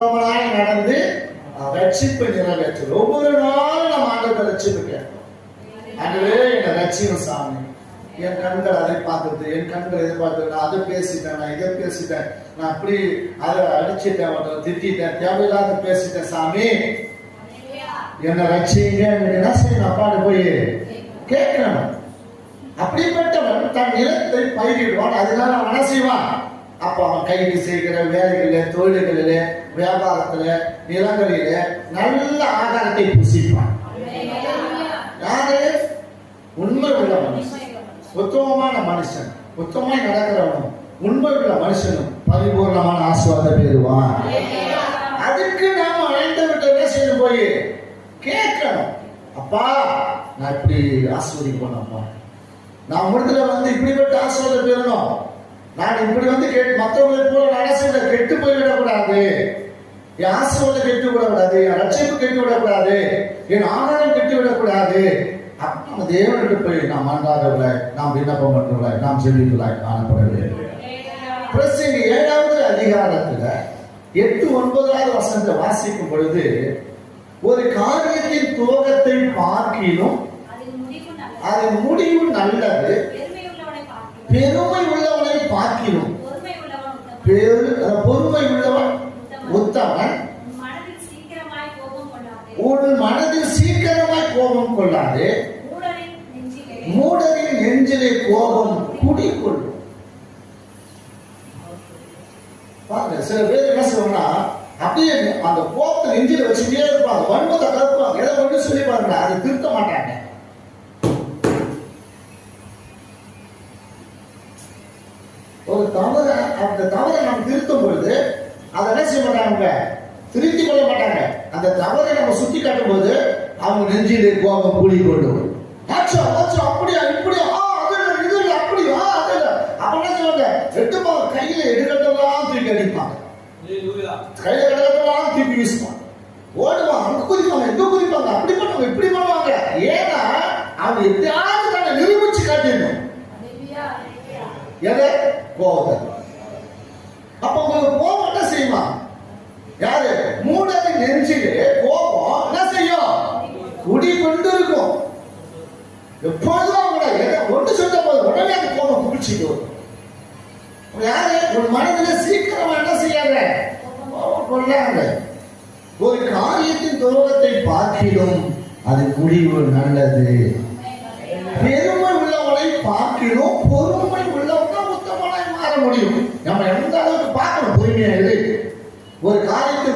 நடந்து ரட்சிப்பை நிறைவேற்று. ஒவ்வொரு நாளும் நம்ம ஆண்டவரை ரட்சிப்பு கேட்போம். ஆண்டவரே என்னை ரட்சியும் சாமி. என் கண்கள் அதை பார்த்தது, என் கண்கள் இதை பார்த்தது, நான் அதை பேசிட்டேன், நான் இதை பேசிட்டேன், நான் அப்படி அதை அடிச்சிட்டேன், திட்டேன், தேவையில்லாத பேசிட்டேன் சாமி, என்னை ரட்சிங்க. என்ன செய்யணும்? அப்பாடு போய் கேட்கணும். அப்படிப்பட்டவன் தன் நிலத்தை பயிரிடுவான். அதனால அவன் என்ன செய்வான்? அப்ப அவன் கைது செய்கிற வேலைகளில, தொழில்களில, வியாபாரத்துல, நிலங்களில நல்ல ஆகாரத்தை புசிப்பான். யாரு? உண்மை உள்ள மனுஷன், உத்தமமான மனுஷன், உத்தமாய் நடக்கிறவனும் உண்மை உள்ள மனுஷனும் பரிபூர்ணமான ஆசீர்வாதம் பெறுவான். அதுக்கு நாம ஆண்டவர்கிட்ட என்ன செய்யணும்? போய் கேட்கணும். அப்பா நான் இப்படி ஆசீர்வதிக்கணும், அப்பா நான் முடித்துல இப்படிப்பட்ட ஆசீர்வாதம் பெறணும், நான் இப்படி மற்றவங்களை போல நடசையில கெட்டு போய்விடக்கூடாது, என் ஆசீர்வாதம் கெட்டு விடக்கூடாது, என் ரட்சிப்பு கெட்டு விடக்கூடாது, என் ஆதாரம் கெட்டு விடக்கூடாது. நம்ம தேவனுக்கு போய் நாம் மன்றாடவில்லை, நாம் விண்ணப்பம் பண்ணவில்லை, நாம் செல்விக்கலை காணப்படவில்லை. பிரசங்கி 7வது அதிகாரத்துல 8-9வது வசனத்தை வாசிக்கும் பொழுது, ஒரு காரியத்தின் துவக்கத்தை பார்க்கிலும் அதன் முடிவு நல்லது, பெருமை உள்ளவனை பார்க்கிலும் பொறுமை உள்ளவன் உத்தமன், உன் மனதில் சீக்கிரமாய் கோபம் கொள்ளாதே, மூடரின் நெஞ்சிலே கோபம் குடிக்கொள்ளும். பாருங்க, சில பேர் என்ன சொல்லுவாங்கன்னா, அப்படியே அந்த கோபத்தை நெஞ்சில வச்சுட்டே இருப்பாங்க, வன்மத்தை கலப்புவாங்க, எதை ஒன்று சொல்லி பாருங்க, அதை திருத்த மாட்டாங்க. ஒரு தவற, அந்த தவறை நம்ம திருத்தும் பொழுது அதை என்ன செய்ய மாட்டாங்க? திருத்தி கொள்ள மாட்டாங்க. அந்த தவறை நம்ம சுட்டி காட்டும் போது அவங்க நெஞ்சிலே கோபம் கூடி கொள்ளும். அப்படியா இப்படியா, இது இல்லை, அப்படியா அது இல்லை, அப்ப என்ன சொல்லுவாங்க? கையில எடுக்கட்டெல்லாம் தூக்கி அடிப்பாங்க, கையில எடுக்கட்டெல்லாம் தூக்கி வீசுவாங்க, ஓடுவாங்க, அங்க குதிப்பாங்க, எங்க குதிப்பாங்க, அப்படி பண்ணுவாங்க, இப்படி பண்ணுவாங்க. ஏன்னா அவங்க எப்படியாவது தன்னை நிரூபிச்சு காட்டிடணும். எதை? கோபத்தை. அப்ப உங்களுக்கு கோபம் என்ன செய்வான்? யாரு? மூடரை நெஞ்சிலே கோபம் என்ன செய்யும்? குடி கொண்டு இருக்கும். எப்பொழுதும் அவங்க எதை ஒன்று சொல்ல போது உடனே அந்த கோபம் குடிச்சிட்டு வரும். யாரு? ஒரு மனதில சீக்கிரமா என்ன செய்யாத கொள்ளாங்க. ஒரு காரியத்தின் துரோகத்தை பார்க்கிலும் அது முடிவு நல்லது, பெருமை உள்ளவனை பார்க்கிலும் பொறுமை உள்ளவனை உத்தமனாய் மாற முடியும். நம்ம எந்த அளவுக்கு பார்க்கணும் பொறுமையா. ஒரு காரியத்தை